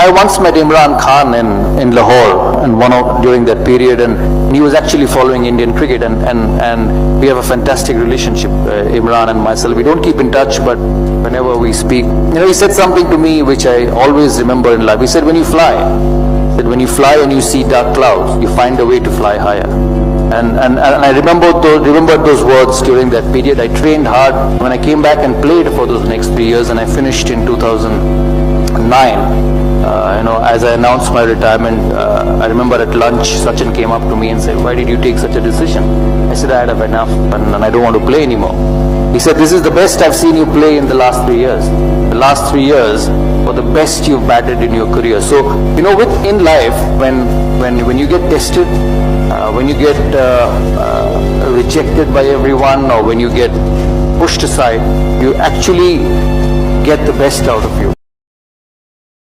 I once met Imran Khan in Lahore and during that period, and he was actually following Indian cricket, and we have a fantastic relationship, Imran and myself. We don't keep in touch, but whenever we speak, he said something to me which I always remember in life. He said, when you fly and you see dark clouds, you find a way to fly higher. And I remembered those words during that period. I trained hard. When I came back and played for those next 3 years, and I finished in 2009, as I announced my retirement, I remember at lunch, Sachin came up to me and said, why did you take such a decision? I said, I had enough and I don't want to play anymore. He said, this is the best I've seen you play in the last 3 years. The last 3 years were the best you've batted in your career. So, in life, when you get tested, when you get rejected by everyone, or when you get pushed aside, you actually get the best out of you.